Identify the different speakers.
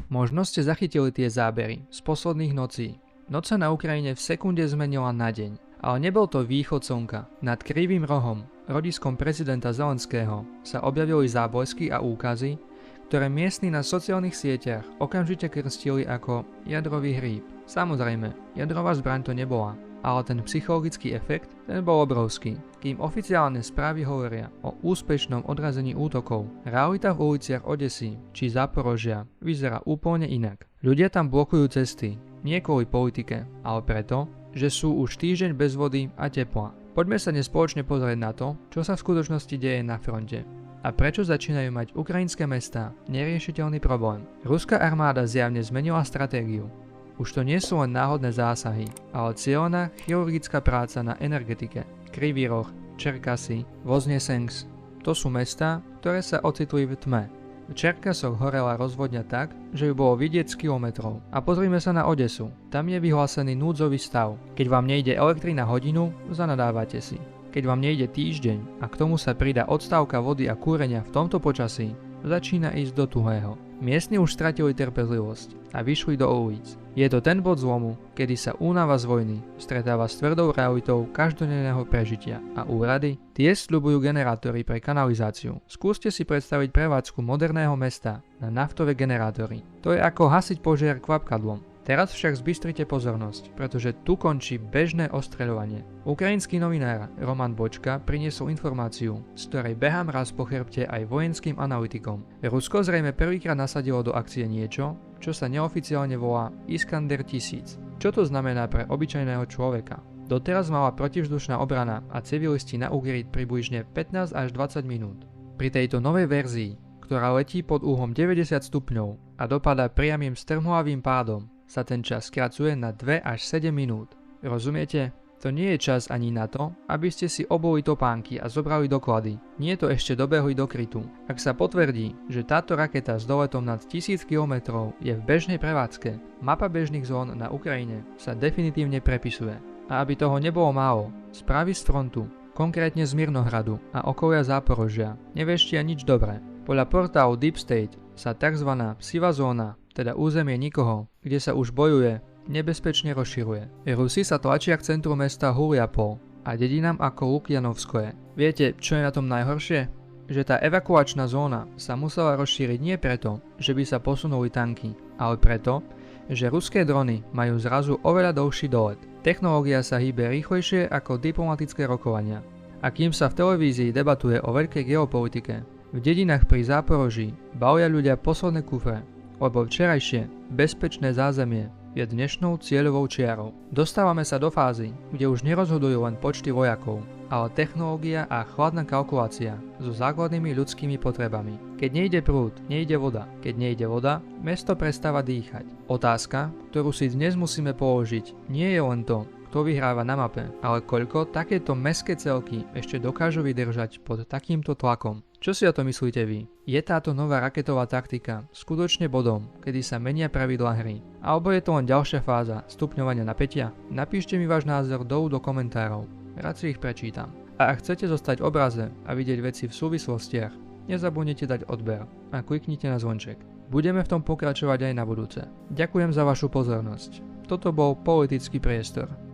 Speaker 1: Možno ste zachytili tie zábery z posledných nocí. Noc sa na Ukrajine v sekunde zmenila na deň. Ale nebol to východ slnka. Nad Krivým rohom, rodiskom prezidenta Zelenského, sa objavili záblesky a úkazy, ktoré miestni na sociálnych sieťach okamžite krstili ako jadrový hríb. Samozrejme, jadrová zbraň to nebola, ale ten psychologický efekt, ten bol obrovský. Kým oficiálne správy hovoria o úspešnom odrazení útokov, realita v uliciach Odesy či Záporožia vyzerá úplne inak. Ľudia tam blokujú cesty, nie kvôli politike, ale preto, že sú už týždeň bez vody a tepla. Poďme sa dnes spoločne pozrieť na to, čo sa v skutočnosti deje na fronte. A prečo začínajú mať ukrajinské mestá neriešiteľný problém? Ruská armáda zjavne zmenila stratégiu. Už to nie sú len náhodné zásahy, ale cieľená chirurgická práca na energetike. Krivý roh, Čerkasy, Voznesensk. To sú mestá, ktoré sa ocitli v tme. V Čerkasoch horela rozvodňa tak, že ju bolo vidieť z kilometrov. A pozrime sa na Odesu. Tam je vyhlásený núdzový stav. Keď vám nejde elektrina hodinu, zanadávate si. Keď vám nejde týždeň a k tomu sa pridá odstávka vody a kúrenia v tomto počasí, začína ísť do tuhého. Miestni už stratili trpezlivosť a vyšli do ulic. Je to ten bod zlomu, kedy sa únava z vojny stretáva s tvrdou realitou každodenného prežitia a úrady tie sľubujú generátory pre kanalizáciu. Skúste si predstaviť prevádzku moderného mesta na naftové generátory. To je ako hasiť požiar kvapkadlom. Teraz však zbystrite pozornosť, pretože tu končí bežné ostreľovanie. Ukrajinský novinár Roman Bočka priniesol informáciu, z ktorej behám raz po chrbte aj vojenským analytikom. Rusko zrejme prvýkrát nasadilo do akcie niečo, čo sa neoficiálne volá Iskander 1000. Čo to znamená pre obyčajného človeka? Doteraz mala protivzdušná obrana a civilisti na úkryt približne 15 až 20 minút. Pri tejto novej verzii, ktorá letí pod úhlom 90 stupňov a dopadá priamym strmhlavým pádom, sa ten čas skracuje na 2 až 7 minút. Rozumiete? To nie je čas ani na to, aby ste si obuli topánky a zobrali doklady. Nie to ešte dobehli do krytu. Ak sa potvrdí, že táto raketa s doletom nad 1000 km je v bežnej prevádzke, mapa bežných zón na Ukrajine sa definitívne prepisuje. A aby toho nebolo málo, správy z frontu, konkrétne z Mirnohradu a okolia Záporožia, nevieštia nič dobré. Podľa portálu Deep State sa tzv. Sivá zóna, teda územie nikoho, kde sa už bojuje, nebezpečne rozširuje. Rusi sa tlačia k centru mesta Huliapol a dedinám ako Lukjanovskoje. Viete, čo je na tom najhoršie? Že tá evakuačná zóna sa musela rozšíriť nie preto, že by sa posunuli tanky, ale preto, že ruské drony majú zrazu oveľa dlhší dolet. Technológia sa hýbe rýchlejšie ako diplomatické rokovania. A kým sa v televízii debatuje o veľkej geopolitike, v dedinách pri Záporoží balia ľudia posledné kufre, lebo včerajšie bezpečné zázemie je dnešnou cieľovou čiarou. Dostávame sa do fázy, kde už nerozhodujú len počty vojakov, ale technológia a chladná kalkulácia so základnými ľudskými potrebami. Keď nejde prúd, nejde voda. Keď nejde voda, mesto prestáva dýchať. Otázka, ktorú si dnes musíme položiť, nie je len to, kto vyhráva na mape, ale koľko takéto mestské celky ešte dokážu vydržať pod takýmto tlakom. Čo si o to myslíte vy? Je táto nová raketová taktika skutočne bodom, kedy sa menia pravidlá hry? Alebo je to len ďalšia fáza stupňovania napätia? Napíšte mi váš názor dolu do komentárov, rád si ich prečítam. A ak chcete zostať v obraze a vidieť veci v súvislostiach, nezabudnite dať odber a kliknite na zvonček. Budeme v tom pokračovať aj na budúce. Ďakujem za vašu pozornosť. Toto bol Politický priestor.